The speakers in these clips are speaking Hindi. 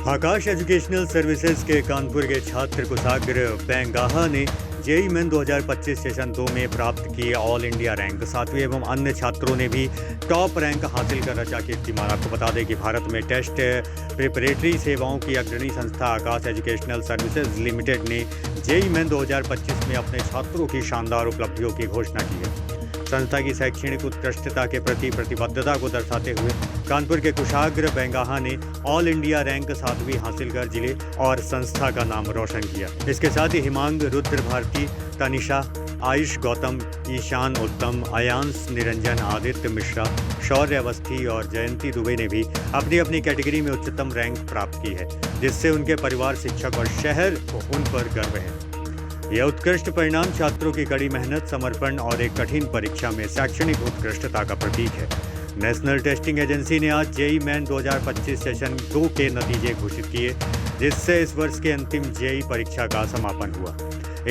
आकाश एजुकेशनल सर्विसेज के कानपुर के छात्र कुशाग्र बेंगाहा ने जेई मेन 2025 सेशन 2 में प्राप्त की ऑल इंडिया रैंक 7वीं एवं अन्य छात्रों ने भी टॉप रैंक हासिल कर रचा कीर्तिमान। आपको बता दें कि भारत में टेस्ट प्रिपरेटरी सेवाओं की अग्रणी संस्था आकाश एजुकेशनल सर्विसेज लिमिटेड ने जेई मेन 2025 में अपने छात्रों की शानदार उपलब्धियों की घोषणा की है। संस्था की शैक्षणिक उत्कृष्टता के प्रति प्रतिबद्धता को दर्शाते हुए कानपुर के कुशाग्र बेंगाहा ने ऑल इंडिया रैंक 7वीं हासिल कर जिले और संस्था का नाम रोशन किया। इसके साथ ही हिमांग, रुद्र भारती, तनिषा, आयुष गौतम, ईशान उत्तम, अयांश निरंजन, आदित्य मिश्रा, शौर्य अवस्थी और जयंती दुबे ने भी अपनी अपनी कैटेगरी में उच्चतम रैंक प्राप्त की है, जिससे उनके परिवार, शिक्षक और शहर को उन पर गर्व है। यह उत्कृष्ट परिणाम छात्रों की कड़ी मेहनत, समर्पण और एक कठिन परीक्षा में शैक्षणिक उत्कृष्टता का प्रतीक है। नेशनल टेस्टिंग एजेंसी ने आज जेई मेन 2025 सेशन 2 के नतीजे घोषित किए, जिससे इस वर्ष के अंतिम जेई परीक्षा का समापन हुआ।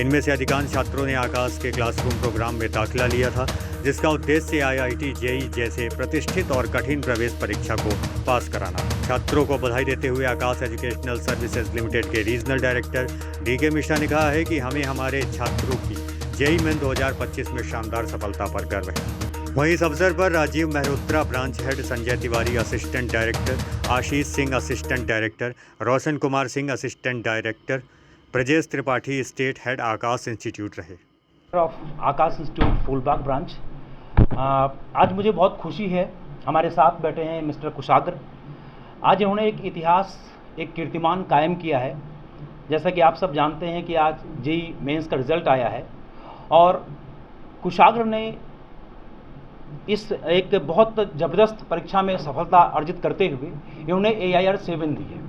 इनमें से अधिकांश छात्रों ने आकाश के क्लासरूम प्रोग्राम में दाखिला लिया था, जिसका उद्देश्य आईआईटी, जेई जैसे प्रतिष्ठित और कठिन प्रवेश परीक्षा को पास कराना। छात्रों को बधाई देते हुए आकाश एजुकेशनल सर्विसेज लिमिटेड के रीजनल डायरेक्टर डीके मिश्रा ने कहा है कि हमें हमारे छात्रों की जेई मेन 2025 में शानदार सफलता पर गर्व है। वहीं इस अवसर पर Rajiv Mehrotra branch head, Sanjay Tiwari assistant director, Ashish Singh assistant director, Roshan Kumar Singh assistant director, Brajesh Tripathi state head Aakash institute रहे। Of Aakash institute Phoolbagh branch. आज मुझे बहुत खुशी है, हमारे साथ बैठे हैं मिस्टर कुशाग्र। आज इन्होंने एक इतिहास, एक कीर्तिमान कायम किया है। जैसा कि आप सब जानते हैं कि आज जेई मेंस का रिज़ल्ट आया है और कुशाग्र ने इस एक बहुत ज़बरदस्त परीक्षा में सफलता अर्जित करते हुए इन्होंने AIR 7 दी है।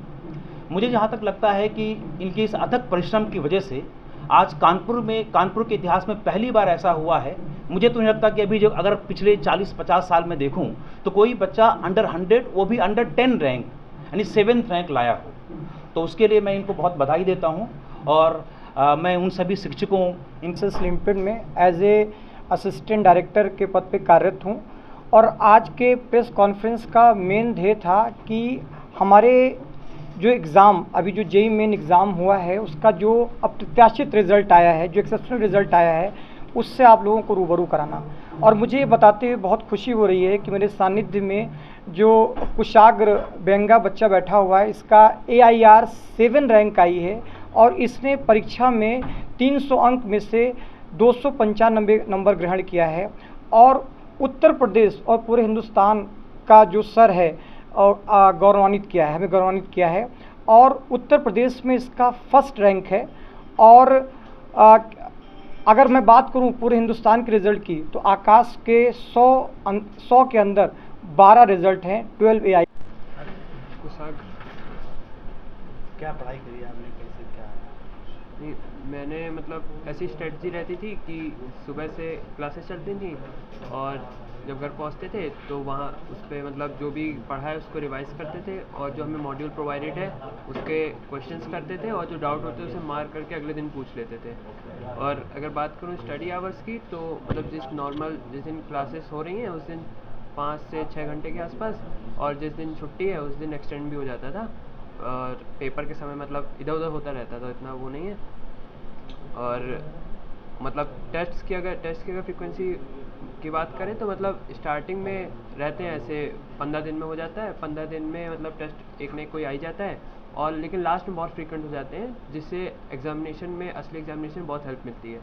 मुझे जहाँ तक लगता है कि इनके इस अथक परिश्रम की वजह से आज कानपुर के इतिहास में पहली बार ऐसा हुआ है। मुझे तो नहीं लगता कि अभी जो अगर पिछले 40-50 साल में देखूं तो कोई बच्चा अंडर 100, वो भी अंडर 10 रैंक यानी 7th रैंक लाया हो। तो उसके लिए मैं इनको बहुत बधाई देता हूं और मैं उन सभी शिक्षकों इंसेस लिमिटेड में एज ए असिस्टेंट डायरेक्टर के पद पे कार्यरत हूं और आज के प्रेस कॉन्फ्रेंस का मेन ध्येय था कि हमारे जो एग्ज़ाम अभी जो जेई मेन एग्ज़ाम हुआ है उसका जो अप्रत्याशित रिज़ल्ट आया है, जो एक्सेप्शनल रिज़ल्ट आया है, उससे आप लोगों को रूबरू कराना। और मुझे ये बताते हुए बहुत खुशी हो रही है कि मेरे सानिध्य में जो कुशाग्र बेंगा बच्चा बैठा हुआ है, इसका AIR 7 रैंक आई है और इसने परीक्षा में 300 अंक में से 295 नंबर ग्रहण किया है और उत्तर प्रदेश और पूरे हिंदुस्तान का जो सर है और गौरवान्वित किया है, हमें गौरवान्वित किया है। और उत्तर प्रदेश में इसका फर्स्ट रैंक है और अगर मैं बात करूं पूरे हिंदुस्तान के रिज़ल्ट की तो आकाश के 100 के अंदर 12 रिज़ल्ट हैं, 12 AI। क्या पढ़ाई करी आपने, कैसे क्या? नहीं, मैंने मतलब ऐसी स्ट्रेटजी रहती थी कि सुबह से क्लासेस चलती थी और जब घर पहुंचते थे तो वहाँ उस पर मतलब जो भी पढ़ा है उसको रिवाइज करते थे और जो हमें मॉड्यूल प्रोवाइडेड है उसके क्वेश्चंस करते थे और जो डाउट होते उसे मार्क करके अगले दिन पूछ लेते थे। और अगर बात करूँ स्टडी आवर्स की तो मतलब जिस दिन क्लासेस हो रही हैं उस दिन 5 से 6 घंटे के आसपास और जिस दिन छुट्टी है उस दिन एक्सटेंड भी हो जाता था और पेपर के समय मतलब इधर उधर होता रहता था, इतना वो नहीं है। और मतलब टेस्ट की अगर फ्रीक्वेंसी की बात करें तो मतलब स्टार्टिंग में रहते हैं ऐसे 15 दिन में हो जाता है, 15 दिन में मतलब टेस्ट एक न एक कोई आ ही जाता है और लेकिन लास्ट में बहुत फ्रीक्वेंट हो जाते हैं, जिससे असली एग्जामिनेशन में बहुत हेल्प मिलती है।